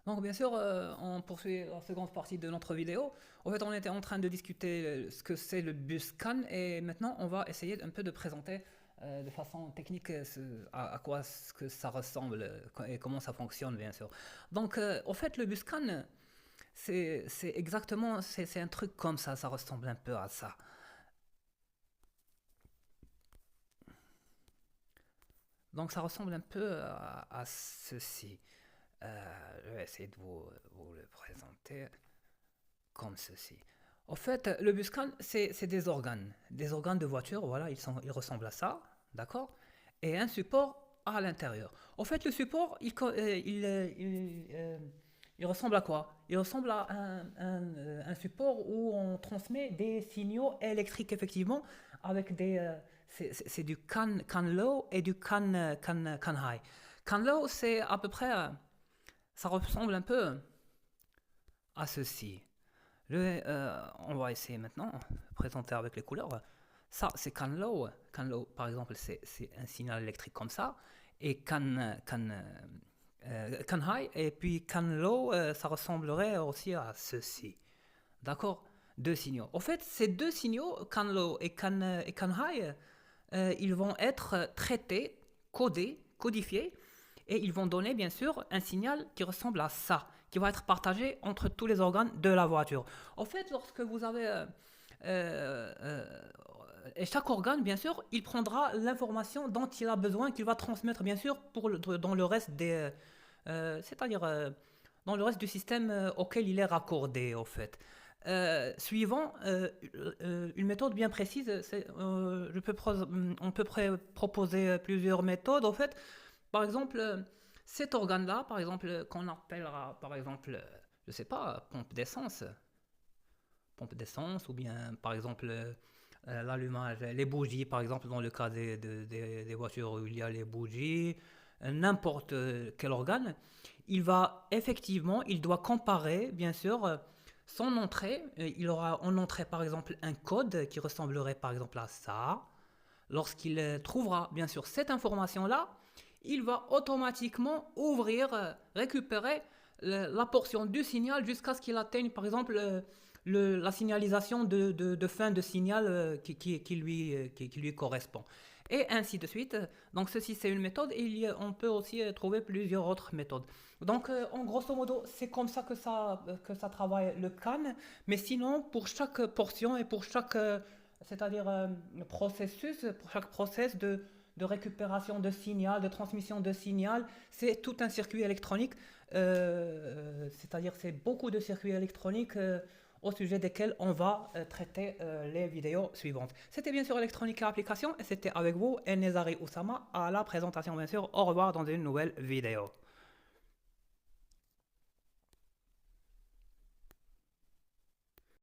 Donc bien sûr, on poursuit la seconde partie de notre vidéo. En fait, on était en train de discuter ce que c'est le BusScan et maintenant on va essayer un peu de présenter de façon technique à quoi ce que ça ressemble et comment ça fonctionne bien sûr. Donc en fait, le BusScan, c'est exactement, c'est un truc comme ça ressemble un peu à ça. Donc ça ressemble un peu à ceci. Je vais essayer de vous le présenter comme ceci. En fait, le Buscan, c'est des organes de voiture, voilà, ils ressemblent à ça, d'accord? Et un support à l'intérieur. En fait, le support, il ressemble à quoi? Il ressemble à un support où on transmet des signaux électriques, effectivement, avec c'est du can low et du can high. Can low, c'est à peu près, ça ressemble un peu à ceci. On va essayer maintenant de présenter avec les couleurs. Ça, c'est can low. Can low, par exemple, c'est un signal électrique comme ça. Et can high. Et puis can low, ça ressemblerait aussi à ceci. D'accord? Deux signaux. En fait, ces deux signaux, can low et can high, ils vont être traités, codés, codifiés, et ils vont donner bien sûr un signal qui ressemble à ça, qui va être partagé entre tous les organes de la voiture. En fait, lorsque vous avez... et chaque organe, bien sûr, il prendra l'information dont il a besoin, qu'il va transmettre, bien sûr, dans le reste des... c'est-à-dire dans le reste du système auquel il est raccordé, au fait. Suivant une méthode bien précise, on peut proposer plusieurs méthodes, en fait. Par exemple, cet organe-là, par exemple, qu'on appellera, par exemple, je sais pas, pompe d'essence, ou bien, par exemple, l'allumage, les bougies, par exemple, dans le cas des voitures où il y a les bougies, n'importe quel organe, il doit comparer, bien sûr, son entrée. Il aura en entrée, par exemple, un code qui ressemblerait, par exemple, à ça. Lorsqu'il trouvera, bien sûr, cette information-là, il va automatiquement ouvrir, récupérer la portion du signal jusqu'à ce qu'il atteigne, par exemple, la signalisation de fin de signal qui lui correspond. Et ainsi de suite. Donc ceci, c'est une méthode et on peut aussi trouver plusieurs autres méthodes. Donc en grosso modo, c'est comme ça que ça travaille le CAN. Mais sinon, pour chaque portion et pour chaque, c'est-à-dire processus, pour chaque process de récupération de signal, de transmission de signal, c'est tout un circuit électronique. C'est-à-dire c'est beaucoup de circuits électroniques au sujet desquels on va traiter les vidéos suivantes. C'était bien sûr électronique et application et c'était avec vous, Enezari Oussama, à la présentation bien sûr. Au revoir dans une nouvelle vidéo.